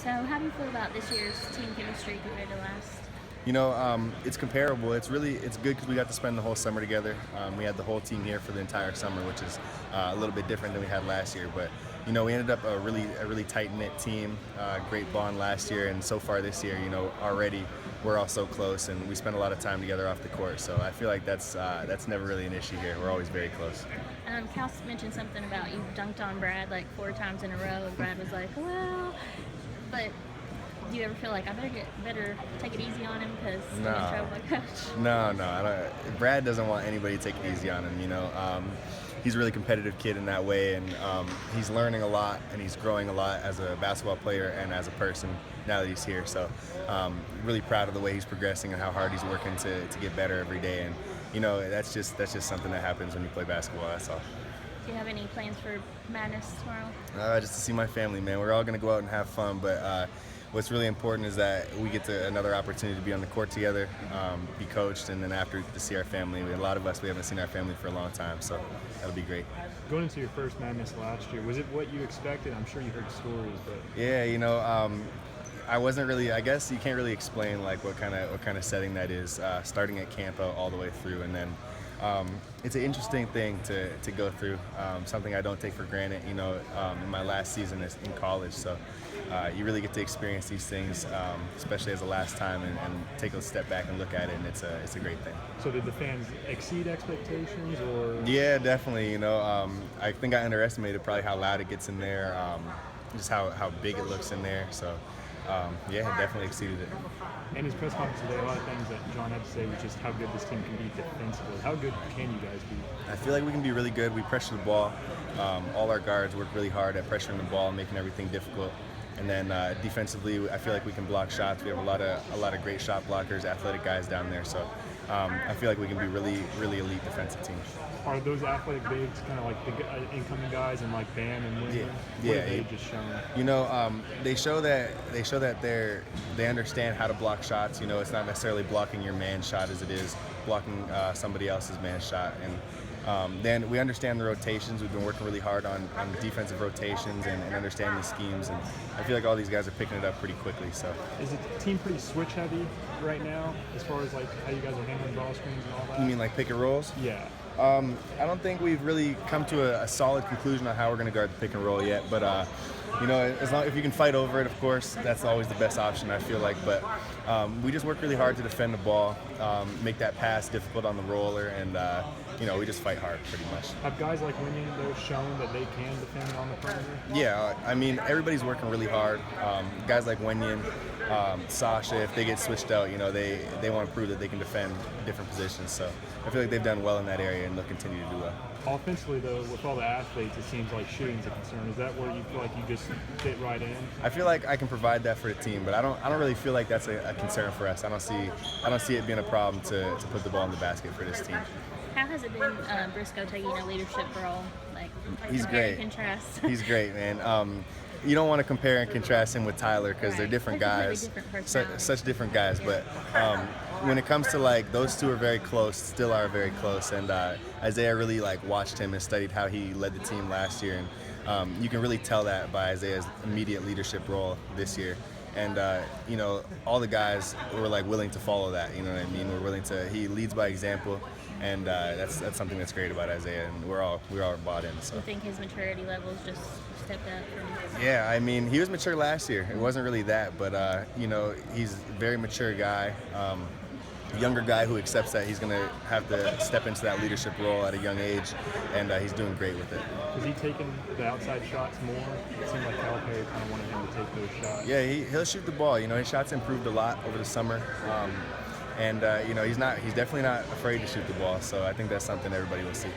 So how do you feel about this year's team chemistry compared to last? It's comparable. It's good because we got to spend the whole summer together. We had the whole team here for the entire summer, which is a little bit different than we had last year. But we ended up a really tight knit team. Great bond last year, and so far this year, already we're all so close, and we spend a lot of time together off the court. So I feel like that's never really an issue here. We're always very close. Cal mentioned something about you dunked on Brad like 4 times in a row, and Brad was like, "Well," but. Do you ever feel like I better take it easy on him because he's in trouble like that? No, I don't. Brad doesn't want anybody to take it easy on him. He's a really competitive kid in that way, and he's learning a lot and he's growing a lot as a basketball player and as a person now that he's here. So really proud of the way he's progressing and how hard he's working to get better every day. And that's just something that happens when you play basketball. That's all. Do you have any plans for Madness tomorrow? Just to see my family, man. We're all gonna go out and have fun, but. What's really important is that we get another opportunity to be on the court together, be coached, and then after to see our family. A lot of us, we haven't seen our family for a long time, so that'll be great. Going into your first Madness last year, was it what you expected? I'm sure you heard stories, but yeah, I wasn't really. I guess you can't really explain like what kind of setting that is. Starting at camp all the way through, and then it's an interesting thing to go through. Something I don't take for granted. In my last season in college, so. You really get to experience these things, especially as a last time, and take a step back and look at it, and it's a great thing. So did the fans exceed expectations, or? Yeah, definitely. I think I underestimated probably how loud it gets in there, just how big it looks in there. So yeah, it definitely exceeded it. In his press conference today, a lot of things that John had to say was just how good this team can be defensively. How good can you guys be? I feel like we can be really good. We pressure the ball. All our guards work really hard at pressuring the ball and making everything difficult. And then defensively, I feel like we can block shots. We have a lot of great shot blockers, athletic guys down there. So I feel like we can be really elite defensive team. Are those athletic bigs kind of like the incoming guys and like Bam and William? Yeah. They've just shown. They show that they understand how to block shots. It's not necessarily blocking your man shot as it is blocking somebody else's man shot. And then we understand the rotations. We've been working really hard on defensive rotations and understanding the schemes, and I feel like all these guys are picking it up pretty quickly. So, is the team pretty switch heavy right now as far as like how you guys are handling ball screens and all that? You mean like pick and rolls? Yeah. I don't think we've really come to a solid conclusion on how we're going to guard the pick and roll yet, but as long if you can fight over it, of course, that's always the best option, I feel like. But we just work really hard to defend the ball, make that pass difficult on the roller, and we just fight hard pretty much. Have guys like Winnie though shown that they can defend on the perimeter? Yeah, everybody's working really hard. Guys like Wenyan, Sasha, if they get switched out, they want to prove that they can defend different positions. So I feel like they've done well in that area, and they'll continue to do well. Offensively, though, with all the athletes, it seems like shooting's a concern. Is that where you feel like you just fit right in? I feel like I can provide that for the team, but I don't really feel like that's a concern for us. I don't see it being a problem to put the ball in the basket for this team. How has it been, Briscoe taking a leadership role? He's great. Contrast. He's great, man. You don't want to compare and contrast him with Tyler because they're different guys, such different guys. But when it comes to those two are very close, still are very close. And Isaiah really watched him and studied how he led the team last year, and you can really tell that by Isaiah's immediate leadership role this year. And all the guys were willing to follow that. You know what I mean? We're willing to. He leads by example. And that's something that's great about Isaiah, and we're all bought in. So. You think his maturity levels just stepped up? Yeah, he was mature last year. It wasn't really that, but he's a very mature guy, younger guy who accepts that he's going to have to step into that leadership role at a young age, and he's doing great with it. Is he taking the outside shots more? It seemed like Calipari kind of wanted him to take those shots. Yeah, he'll shoot the ball. His shots improved a lot over the summer. And he's definitely not afraid to shoot the ball, so I think that's something everybody will see.